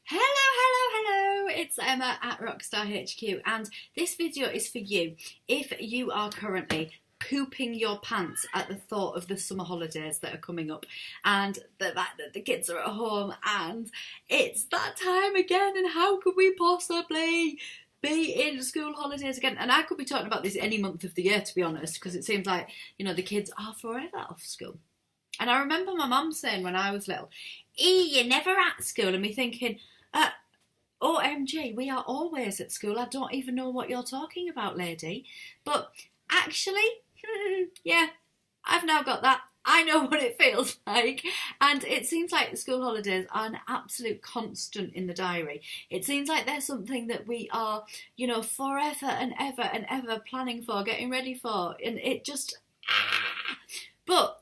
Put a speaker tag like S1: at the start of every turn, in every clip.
S1: Hello, hello, hello! It's Emma at Rockstar HQ, and this video is for you if you are currently pooping your pants at the thought of the summer holidays that are coming up, and the fact that the kids are at home, and it's that time again, and how could we possibly be in school holidays again? And I could be talking about this any month of the year, to be honest, because it seems like, the kids are forever off school. And I remember my mum saying when I was little, you're never at school, and me thinking, OMG, we are always at school. I don't even know what you're talking about, lady. But actually, yeah, I've now got that. I know what it feels like. And it seems like the school holidays are an absolute constant in the diary. It seems like they're something that we are, forever and ever planning for, getting ready for. And it just... But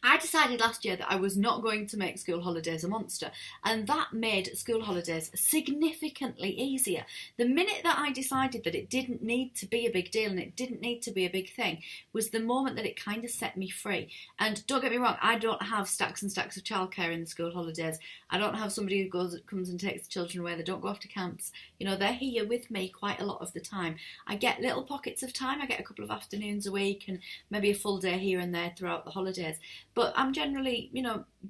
S1: I decided last year that I was not going to make school holidays a monster, and that made school holidays significantly easier. The minute that I decided that it didn't need to be a big deal and it didn't need to be a big thing was the moment that it kind of set me free. And don't get me wrong, I don't have stacks and stacks of childcare in the school holidays. I don't have somebody who comes and takes the children away. They don't go off to camps. They're here with me quite a lot of the time. I get little pockets of time. I get a couple of afternoons a week and maybe a full day here and there throughout the holidays. But I'm generally,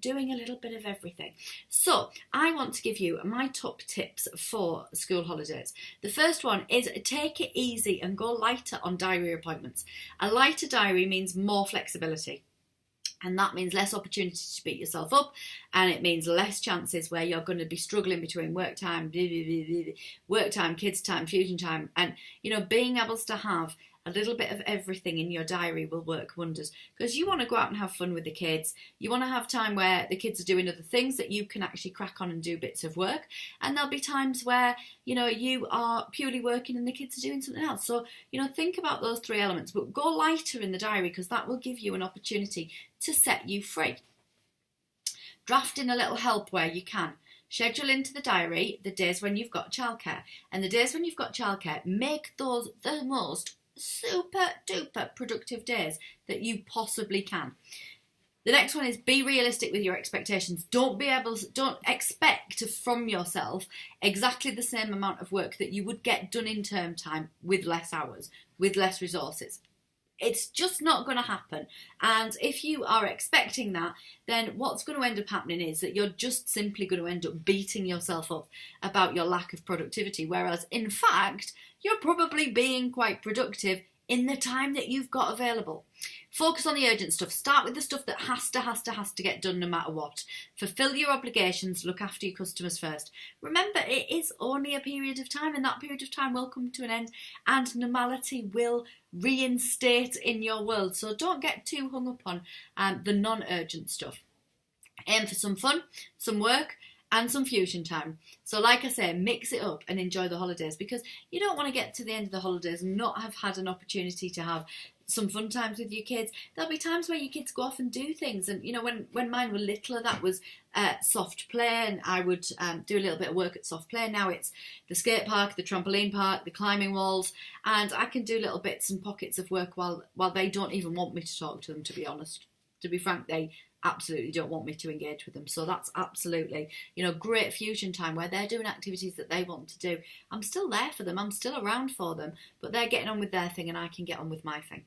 S1: doing a little bit of everything. So I want to give you my top tips for school holidays. The first one is take it easy and go lighter on diary appointments. A lighter diary means more flexibility. And that means less opportunity to beat yourself up, and it means less chances where you're going to be struggling between work time, kids time, fusion time, and being able to have a little bit of everything in your diary will work wonders, because you want to go out and have fun with the kids. You want to have time where the kids are doing other things that you can actually crack on and do bits of work, and there'll be times where you are purely working and the kids are doing something else. So think about those three elements, but go lighter in the diary, because that will give you an opportunity to set you free. Draft in a little help where you can. Schedule into the diary the days when you've got childcare, and the days when you've got childcare, make those the most super duper productive days that you possibly can. The next one is be realistic with your expectations. Don't expect from yourself exactly the same amount of work that you would get done in term time with less hours, with less resources. It's just not going to happen. And if you are expecting that, then what's going to end up happening is that you're just simply going to end up beating yourself up about your lack of productivity. Whereas, in fact, you're probably being quite productive in the time that you've got available. Focus on the urgent stuff. Start with the stuff that has to get done no matter what. Fulfill your obligations. Look after your customers first. Remember, it is only a period of time, and that period of time will come to an end, and normality will reinstate in your world. So don't get too hung up on the non-urgent stuff. Aim for some fun, some work, and some fusion time. So like I say, mix it up and enjoy the holidays, because you don't want to get to the end of the holidays and not have had an opportunity to have some fun times with your kids. There'll be times where your kids go off and do things, and when mine were littler, that was soft play, and I would do a little bit of work at soft play. Now it's the skate park, the trampoline park, the climbing walls, and I can do little bits and pockets of work while they don't even want me to talk to them, to be honest. To be frank, they absolutely don't want me to engage with them. So that's absolutely, great fusion time where they're doing activities that they want to do. I'm still there for them. I'm still around for them, but they're getting on with their thing and I can get on with my thing.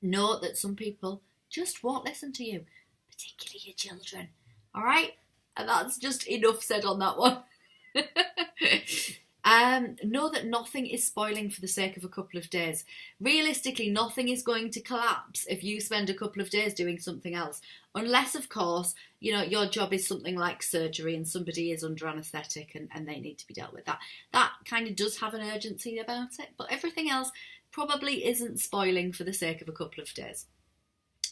S1: Note that some people just won't listen to you, particularly your children. All right? And that's just enough said on that one. Know that nothing is spoiling for the sake of a couple of days. Realistically, nothing is going to collapse if you spend a couple of days doing something else. Unless, of course, your job is something like surgery and somebody is under anaesthetic and they need to be dealt with. That kind of does have an urgency about it, but everything else probably isn't spoiling for the sake of a couple of days.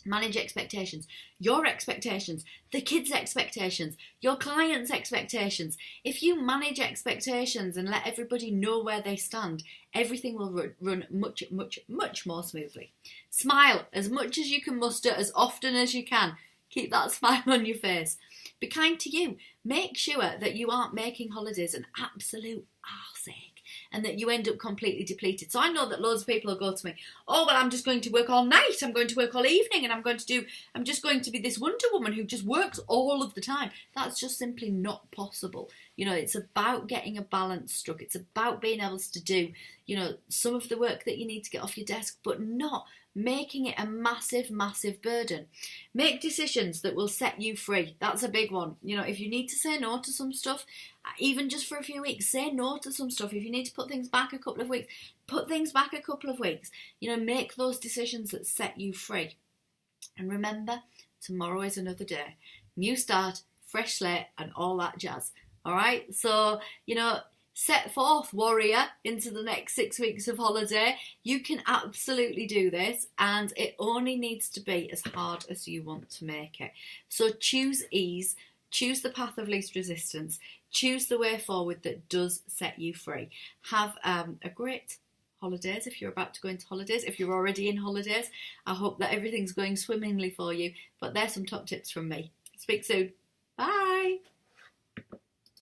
S1: Manage expectations. Your expectations, the kids' expectations, your clients' expectations. If you manage expectations and let everybody know where they stand, everything will run much, much, much more smoothly. Smile as much as you can muster, as often as you can. Keep that smile on your face. Be kind to you. Make sure that you aren't making holidays an absolute arseache. and that you end up completely depleted. So I know that loads of people will go to me, oh, well, I'm just going to work all night, I'm going to work all evening, and I'm just going to be this Wonder Woman who just works all of the time. That's just simply not possible. You know, it's about getting a balance struck. It's about being able to do, you know, some of the work that you need to get off your desk, but not making it a massive, massive burden. Make decisions that will set you free. That's a big one. You know, if you need to say no to some stuff, even just for a few weeks, say no to some stuff. If you need to put things back a couple of weeks, put things back a couple of weeks. You know, make those decisions that set you free. And remember, tomorrow is another day. New start, fresh slate, and all that jazz. All right? So, you know, set forth, warrior, into the next 6 weeks of holiday. You can absolutely do this, and it only needs to be as hard as you want to make it. So choose ease, choose the path of least resistance, choose the way forward that does set you free. Have a great holidays if you're about to go into holidays. If you're already in holidays, I hope that everything's going swimmingly for you. But there's some top tips from me. Speak soon. Bye.